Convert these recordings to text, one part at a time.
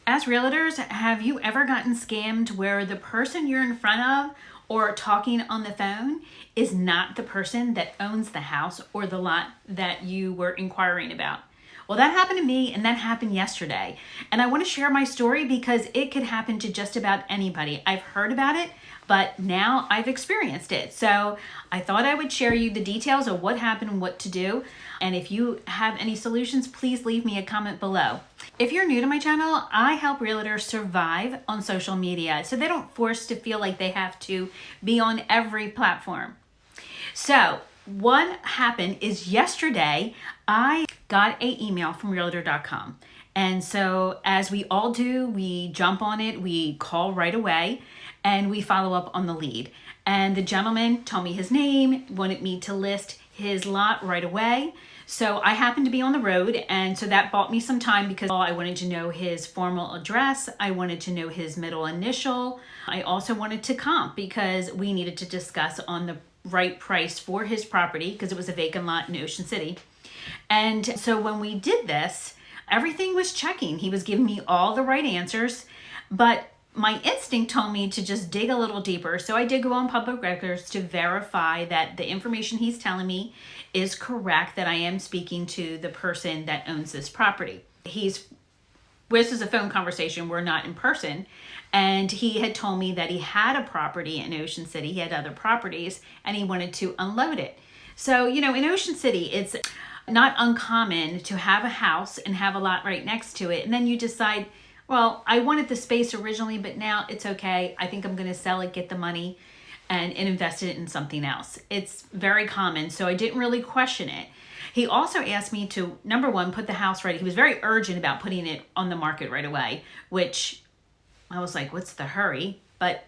As realtors, have you ever gotten scammed where the person you're in front of or talking on the phone is not the person that owns the house or the lot that you were inquiring about? Well, that happened to me and that happened yesterday. And I want to share my story because it could happen to just about anybody. I've heard about it, but now I've experienced it. So I thought I would share you the details of what happened and what to do. And if you have any solutions, please leave me a comment below. If you're new to my channel, I help realtors survive on social media so they don't force to feel like they have to be on every platform. So what happened is yesterday I got an email from Realtor.com. And so as we all do, we jump on it, we call right away, and we follow up on the lead. And the gentleman told me his name, wanted me to list his lot right away. So I happened to be on the road, and so that bought me some time because I wanted to know his formal address. I wanted to know his middle initial. I also wanted to comp because we needed to discuss on the right price for his property because it was a vacant lot in Ocean City. And so when we did this, everything was checking. He was giving me all the right answers, but my instinct told me to just dig a little deeper. So I did go on public records to verify that the information he's telling me is correct, that I am speaking to the person that owns this property. This is a phone conversation, we're not in person. And he had told me that he had a property in Ocean City, he had other properties, and he wanted to unload it. So, in Ocean City, it's not uncommon to have a house and have a lot right next to it. And then you decide, well, I wanted the space originally, but now it's okay. I think I'm going to sell it, get the money, and invest it in something else. It's very common, so I didn't really question it. He also asked me to, number one, put the house ready. He was very urgent about putting it on the market right away, which I was like, what's the hurry? But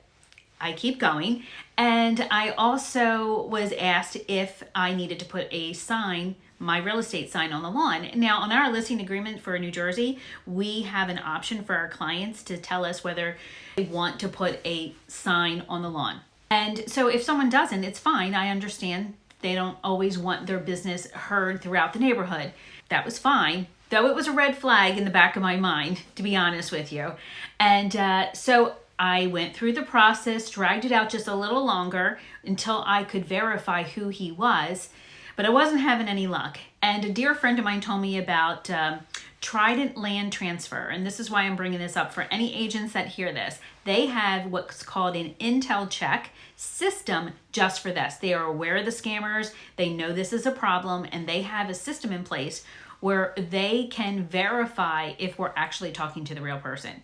I keep going. And I also was asked if I needed to put a sign, my real estate sign, on the lawn. Now, on our listing agreement for New Jersey, we have an option for our clients to tell us whether they want to put a sign on the lawn. And so if someone doesn't, it's fine. I understand they don't always want their business heard throughout the neighborhood. That was fine, though it was a red flag in the back of my mind, to be honest with you. And so I went through the process, dragged it out just a little longer until I could verify who he was, but I wasn't having any luck. And a dear friend of mine told me about Trident Land Transfer, and this is why I'm bringing this up for any agents that hear this. They have what's called an Intel check system just for this. They are aware of the scammers, they know this is a problem, and they have a system in place where they can verify if we're actually talking to the real person.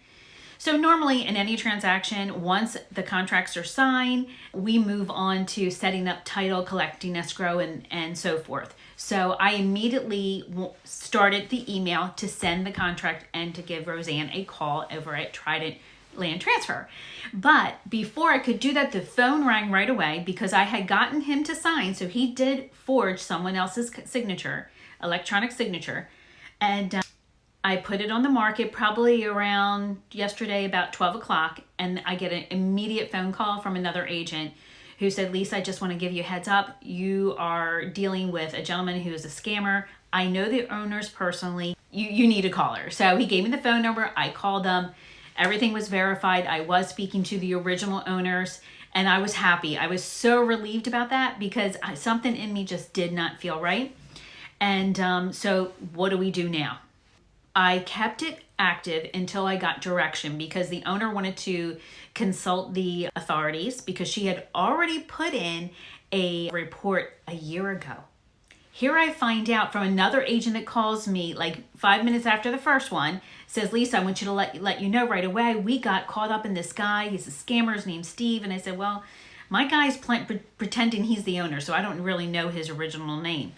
So normally in any transaction, once the contracts are signed, we move on to setting up title, collecting escrow, and so forth. So I immediately started the email to send the contract and to give Roseanne a call over at Trident Land Transfer. But before I could do that, the phone rang right away because I had gotten him to sign. So he did forge someone else's signature, electronic signature. And I put it on the market probably around yesterday about 12 o'clock, and I get an immediate phone call from another agent who said, Lisa, I just want to give you a heads up. You are dealing with a gentleman who is a scammer. I know the owners personally. You need to call her. So he gave me the phone number. I called them. Everything was verified. I was speaking to the original owners, and I was happy. I was so relieved about that because something in me just did not feel right. And so what do we do now? I kept it active until I got direction because the owner wanted to consult the authorities because she had already put in a report a year ago. Here I find out from another agent that calls me like 5 minutes after the first one, says, Lisa, I want you to let you know right away, we got caught up in this guy. He's a scammer. His name's Steve. And I said, well, my guy's pretending he's the owner, so I don't really know his original name.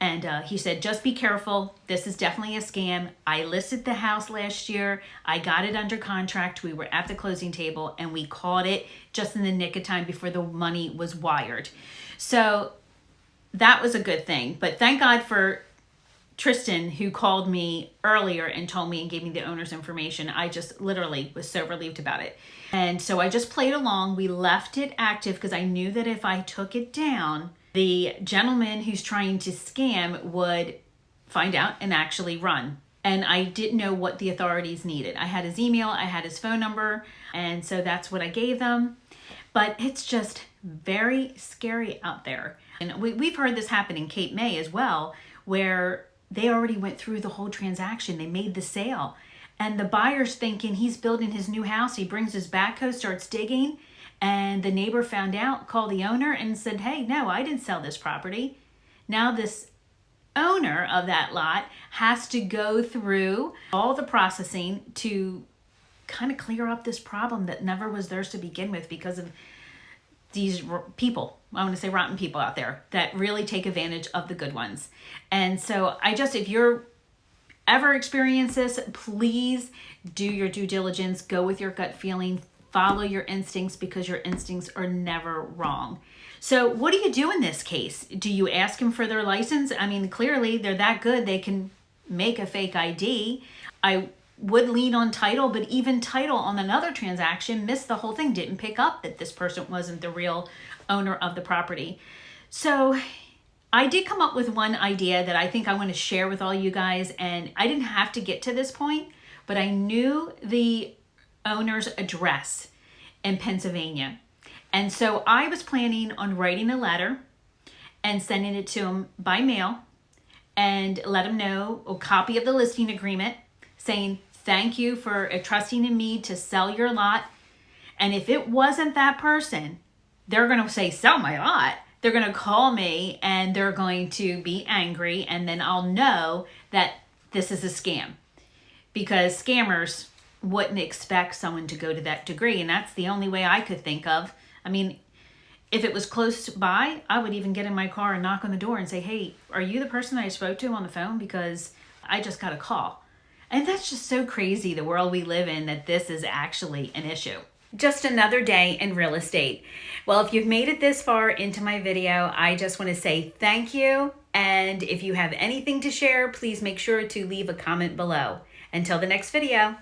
And he said, just be careful. This is definitely a scam. I listed the house last year. I got it under contract. We were at the closing table and we caught it just in the nick of time before the money was wired. So that was a good thing. But thank God for Tristan, who called me earlier and told me and gave me the owner's information. I just literally was so relieved about it. And so I just played along. We left it active because I knew that if I took it down, the gentleman who's trying to scam would find out and actually run. and I didn't know what the authorities needed. I had his email, I had his phone number, and so that's what I gave them. But it's just very scary out there. And we've heard this happen in Cape May as well, where they already went through the whole transaction. They made the sale. And the buyer's thinking he's building his new house. He brings his backhoe, starts digging, and the neighbor found out, called the owner and said, hey, no, I didn't sell this property. Now this owner of that lot has to go through all the processing to kind of clear up this problem that never was theirs to begin with because of these people, I want to say rotten people out there that really take advantage of the good ones. And so if you're ever experience this, please do your due diligence, go with your gut feeling, follow your instincts because your instincts are never wrong. So what do you do in this case? Do you ask them for their license? I mean, clearly they're that good, they can make a fake ID. I would lean on title, but even title on another transaction missed the whole thing, didn't pick up that this person wasn't the real owner of the property. So I did come up with one idea that I think I want to share with all you guys, and I didn't have to get to this point, but I knew the owner's address in Pennsylvania. And so I was planning on writing a letter and sending it to him by mail and let him know a copy of the listing agreement saying, thank you for trusting in me to sell your lot. And if it wasn't that person, they're going to say, sell my lot. They're going to call me and they're going to be angry. And then I'll know that this is a scam because scammers wouldn't expect someone to go to that degree. And that's the only way I could think of. I mean, if it was close by, I would even get in my car and knock on the door and say, hey, are you the person I spoke to on the phone? Because I just got a call. And that's just so crazy, the world we live in, that this is actually an issue. Just another day in real estate. Well, if you've made it this far into my video, I just want to say thank you. And if you have anything to share, please make sure to leave a comment below. Until the next video.